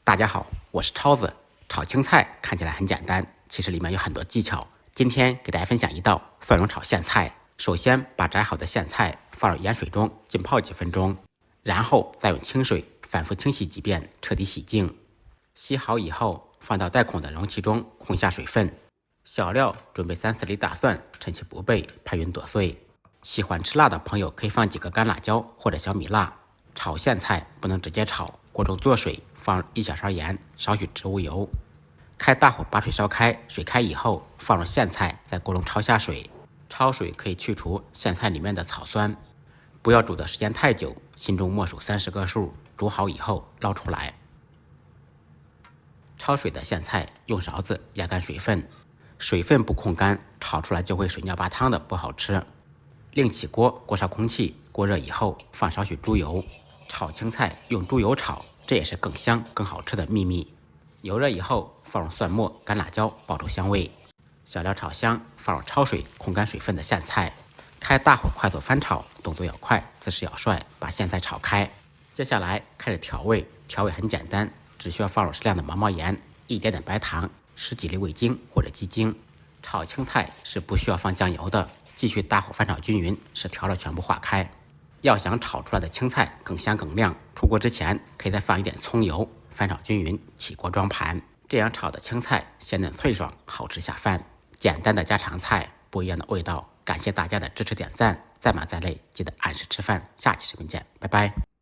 大家好，我是超子。炒青菜看起来很简单，其实里面有很多技巧。今天给大家分享一道蒜蓉炒苋菜。首先把摘好的苋菜放入盐水中浸泡几分钟，然后再用清水反复清洗几遍，彻底洗净。洗好以后，放到带孔的容器中控下水分。小料准备3-4粒大蒜，趁其不备拍匀剁碎。喜欢吃辣的朋友可以放几个干辣椒或者小米辣。炒苋菜不能直接炒，锅中做水，放入1小勺盐，少许植物油。开大火把水烧开，水开以后放入苋菜，在锅中焯下水。焯水可以去除苋菜里面的草酸，不要煮的时间太久，心中默数30个数。煮好以后捞出来。焯水的苋菜用勺子压干水分，水分不控干，炒出来就会水尿巴汤的，不好吃。另起锅，锅烧空气，锅热以后放少许猪油。炒青菜用猪油炒，这也是更香更好吃的秘密。油热以后放入蒜末、干辣椒，爆出香味。小料炒香，放入焯水控干水分的苋菜，开大火快速翻炒，动作要快，姿势要帅，把苋菜炒开。接下来开始调味，调味很简单，只需要放入适量的毛毛盐，一点点白糖，10几粒味精或者鸡精。炒青菜是不需要放酱油的，继续大火翻炒均匀，使调料全部化开。要想炒出来的青菜更香更亮，出锅之前可以再放一点葱油，翻炒均匀，起锅装盘。这样炒的青菜鲜嫩脆爽，好吃下饭。简单的家常菜，不一样的味道。感谢大家的支持点赞，再忙再累记得按时吃饭。下期视频见，拜拜。